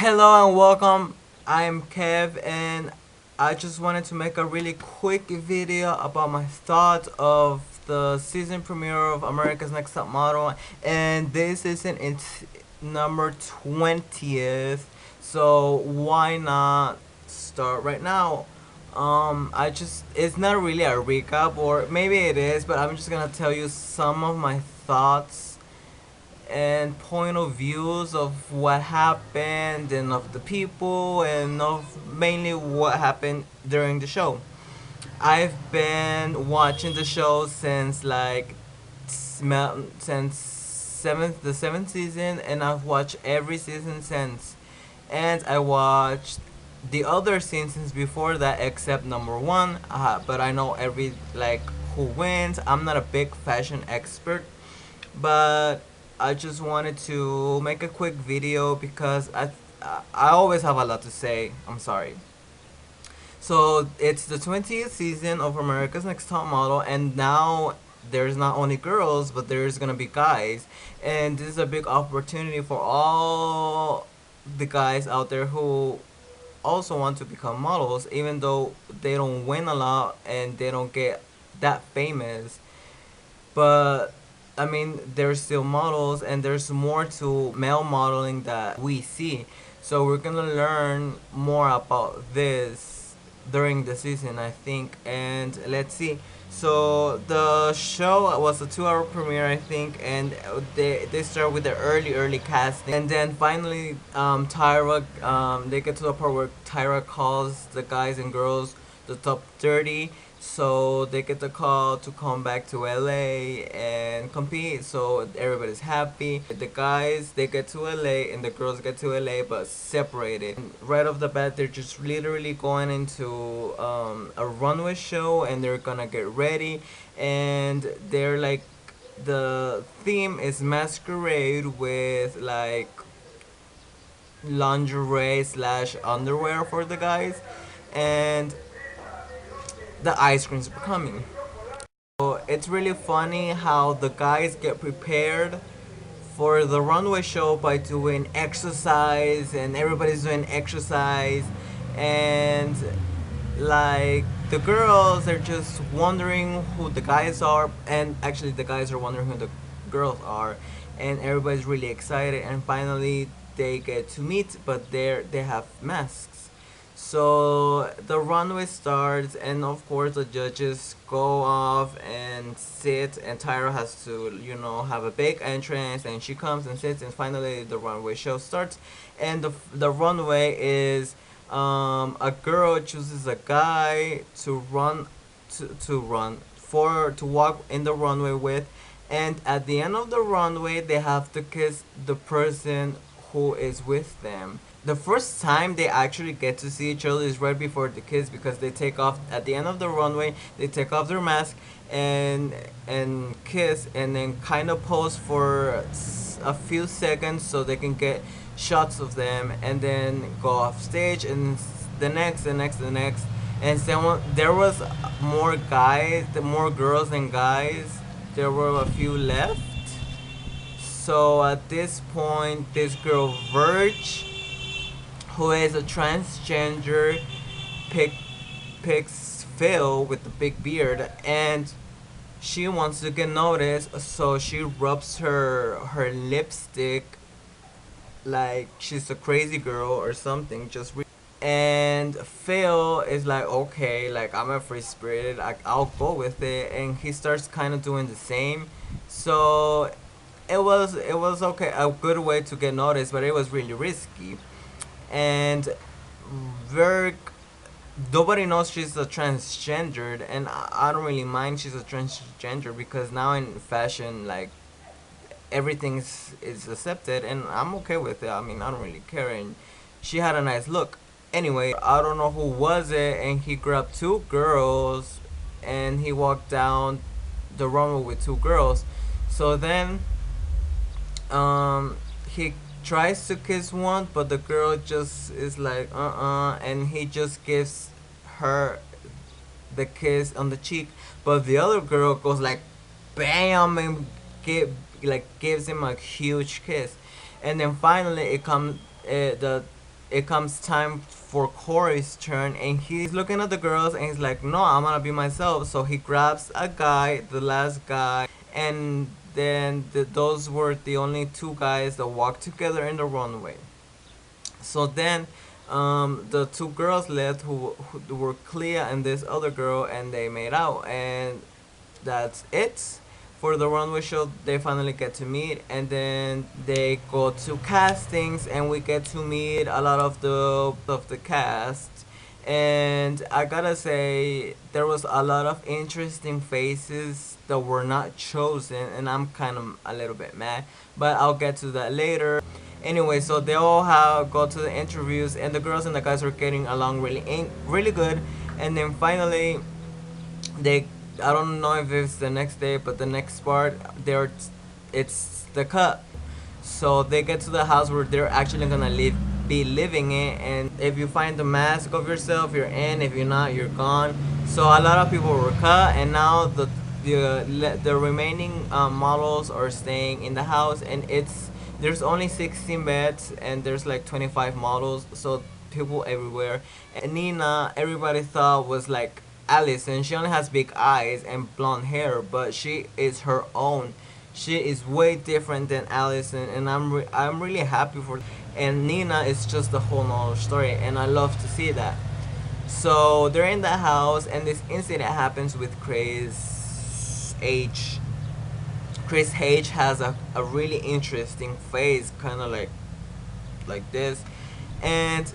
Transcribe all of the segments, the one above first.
Hello and welcome. I'm Kev and I just wanted to make a really quick video about my thoughts of the season premiere of America's Next Top Model, and this isn't its number 20th, so why not start right now? It's not really a recap, or maybe it is, but I'm just gonna tell you some of my thoughts and point of views of what happened and of the people and of mainly what happened during the show. I've been watching the show since since seventh season, and I've watched every season since. And I watched the other seasons before that except number one. But I know every who wins. I'm not a big fashion expert, but I just wanted to make a quick video because I always have a lot to say. I'm sorry. So it's the 20th season of America's Next Top Model, and now there's not only girls, but there's gonna be guys, and this is a big opportunity for all the guys out there who also want to become models, even though they don't win a lot and they don't get that famous. But I mean, there's still models, and there's more to male modeling that we see. So we're gonna learn more about this during the season, I think. And let's see. So the show was a 2 hour premiere, I think, and they start with the early casting, and then finally Tyra, they get to the part where Tyra calls the guys and girls the top 30, so they get the call to come back to LA and compete, so everybody's happy. The guys, they get to LA and the girls get to LA but separated. And right off the bat, they're just literally going into a runway show, and they're gonna get ready, and they're like, the theme is masquerade with like lingerie slash underwear for the guys, and the ice creams are coming. So it's really funny how the guys get prepared for the runway show by doing exercise, and everybody's doing exercise, and like the girls are just wondering who the guys are, and actually the guys are wondering who the girls are, and everybody's really excited, and finally they get to meet, but they have masks. So the runway starts, and of course the judges go off and sit, and Tyra has to, have a big entrance, and she comes and sits, and finally the runway show starts, and the runway is, a girl chooses a guy to run, to walk in the runway with, and at the end of the runway they have to kiss the person who is with them. The first time they actually get to see each other is right before the kiss, because they take off at the end of the runway, they take off their mask and kiss, and then kind of pose for a few seconds so they can get shots of them, and then go off stage, and the next, and someone, there was more girls than guys. There were a few left. So at this point, this girl Verge, who is a transgender, pick, picks Phil with the big beard, and she wants to get noticed, so she rubs her lipstick like she's a crazy girl or something. And Phil is like, okay, like, I'm a free spirit, I'll go with it, and he starts kind of doing the same. So it was okay, a good way to get noticed, but it was really risky. And Verk, nobody knows she's a transgender, and I don't really mind she's a transgender, because now in fashion, like, everything is accepted, and I'm okay with it. I mean, I don't really care, and she had a nice look. Anyway, I don't know who was it, and he grabbed two girls, and he walked down the runway with two girls. So then, he tries to kiss one, but the girl just is like, and he just gives her the kiss on the cheek, but the other girl goes like, bam, and gives him a huge kiss, and then finally it comes, the it comes time for Corey's turn, and he's looking at the girls and he's like, no, I'm gonna be myself. So he grabs a guy, the last guy, and then those were the only two guys that walked together in the runway. So then the two girls left who were Clea and this other girl, and they made out, and that's it for the runway show. They finally get to meet, and then they go to castings, and we get to meet a lot of the cast. And I gotta say, there was a lot of interesting faces that were not chosen, and I'm kind of a little bit mad, but I'll get to that later. Anyway, so they all have go to the interviews, and the girls and the guys were getting along really good. And then finally, they I don't know if it's the next day, but the next part, it's the cut. So they get to the house where they're actually gonna be living it, and if you find the mask of yourself, you're in. If you're not, you're gone. So a lot of people were cut, and now the remaining models are staying in the house, and there's only 16 beds, and there's like 25 models, so people everywhere. And Nina, everybody thought was like Allison. She only has big eyes and blonde hair, but she is her own. She is way different than Allison, and I'm really happy for. And Nina is just a whole nother story, and I love to see that. So they're in the house, and this incident happens with Chris H. Chris H has a really interesting face, kind of like this, and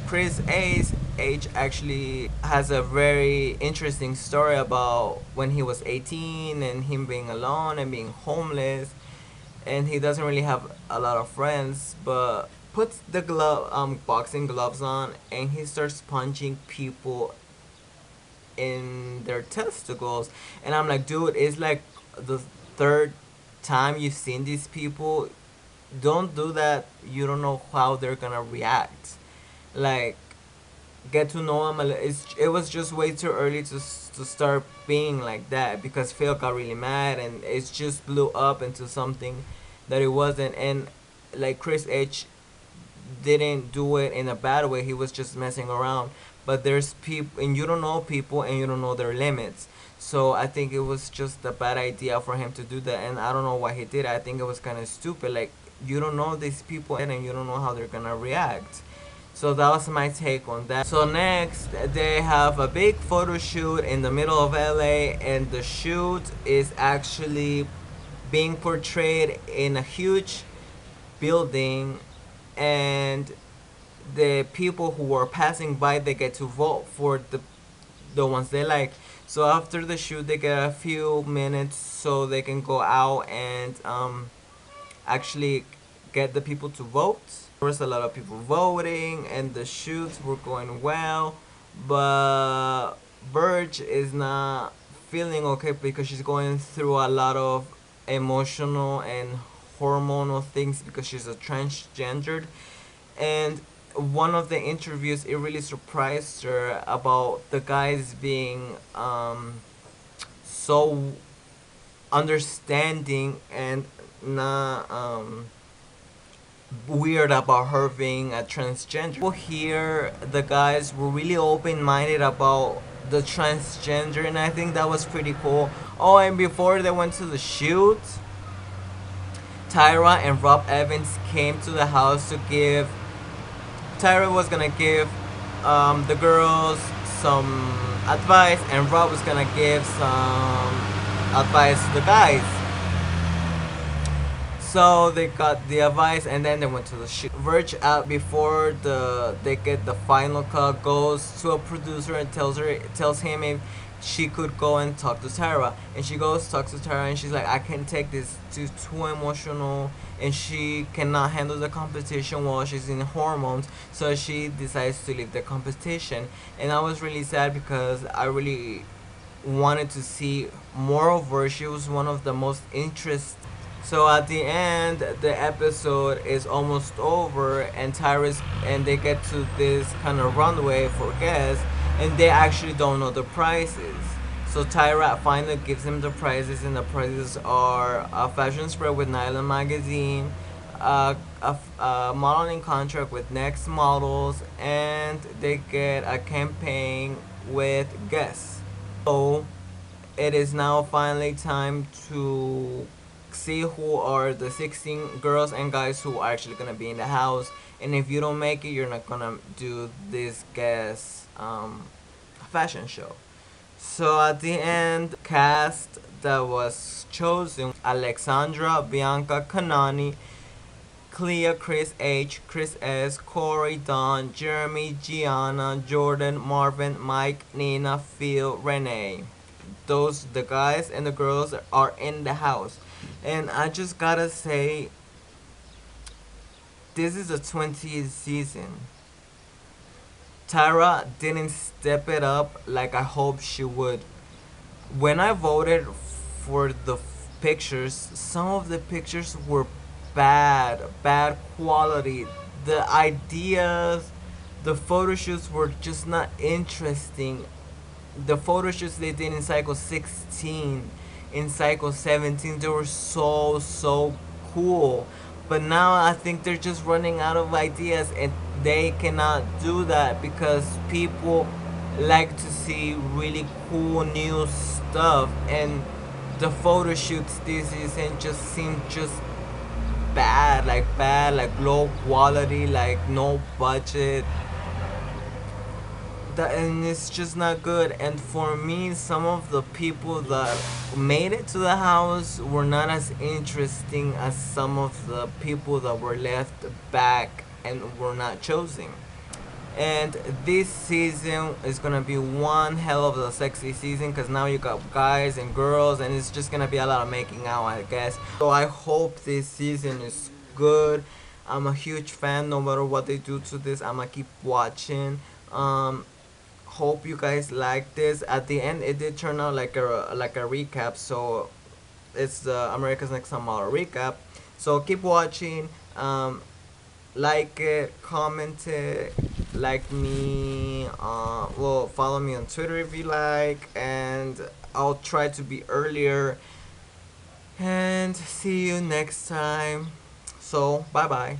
Chris H actually has a very interesting story about when he was 18 and him being alone and being homeless, and he doesn't really have a lot of friends, but puts the boxing gloves on, and he starts punching people in their testicles. And I'm like, dude, it's like the third time you've seen these people. Don't do that. You don't know how they're gonna react. Like, get to know them. It was just way too early to start being like that, because Phil got really mad, and it just blew up into something that it wasn't. And like, Chris H didn't do it in a bad way. He was just messing around. But there's people, and you don't know people, and you don't know their limits. So I think it was just a bad idea for him to do that, and I don't know why he did it. I think it was kind of stupid. Like, you don't know these people, and you don't know how they're gonna react. So that was my take on that. So next, they have a big photo shoot in the middle of LA, and the shoot is actually being portrayed in a huge building, and the people who are passing by, they get to vote for the ones they like. So after the shoot, they get a few minutes so they can go out and actually get the people to vote. There was a lot of people voting, and the shoots were going well, but Burge is not feeling okay because she's going through a lot of emotional and hormonal things because she's a transgendered. And one of the interviews, it really surprised her about the guys being so understanding and not weird about her being a transgender. People here, the guys were really open-minded about the transgender, and I think that was pretty cool. Oh, and before they went to the shoot, Tyra and Rob Evans came to the house to give. Tyra was gonna give the girls some advice, and Rob was gonna give some advice to the guys. So they got the advice, and then they went to the shoot. Verge out before they get the final cut, goes to a producer and tells him if she could go and talk to Tyra. And she goes, talks to Tyra, and she's like, I can't take this, too emotional, and she cannot handle the competition while she's in hormones, so she decides to leave the competition. And I was really sad because I really wanted to see more of her. She was one of the most interesting. So at the end, the episode is almost over, and they get to this kind of runway for guests, and they actually don't know the prices. So Tyra finally gives them the prices, and the prices are a fashion spread with Nylon magazine, a modeling contract with Next Models, and they get a campaign with Guess. So it is now finally time to see who are the 16 girls and guys who are actually gonna be in the house. And if you don't make it, you're not gonna do this Guess fashion show. So at the end, cast that was chosen: Alexandra, Bianca, Kanani, Clea, Chris H, Chris S, Corey, Don, Jeremy, Gianna, Jordan, Marvin, Mike, Nina, Phil, Renee. Those, the guys and the girls, are in the house. And I just gotta say, this is the 20th season. Tara didn't step it up like I hoped she would. When I voted for the pictures, some of the pictures were bad quality. The ideas, the photo shoots were just not interesting. The photo shoots they did in cycle 16, in cycle 17, they were so cool. But now I think they're just running out of ideas, and they cannot do that because people like to see really cool new stuff, and the photo shoots this season just seem just bad, like low quality, like no budget. And it's just not good. And for me, some of the people that made it to the house were not as interesting as some of the people that were left back and were not chosen. And this season is gonna be one hell of a sexy season because now you got guys and girls, and it's just gonna be a lot of making out, I guess. So I hope this season is good. I'm a huge fan. No matter what they do to this, I'm gonna keep watching. Hope you guys like this. At the end, it did turn out like a recap. So it's the America's Next Top Model recap. So keep watching. Like it, comment it, like me. Well, follow me on Twitter if you like, and I'll try to be earlier. And see you next time. So bye bye.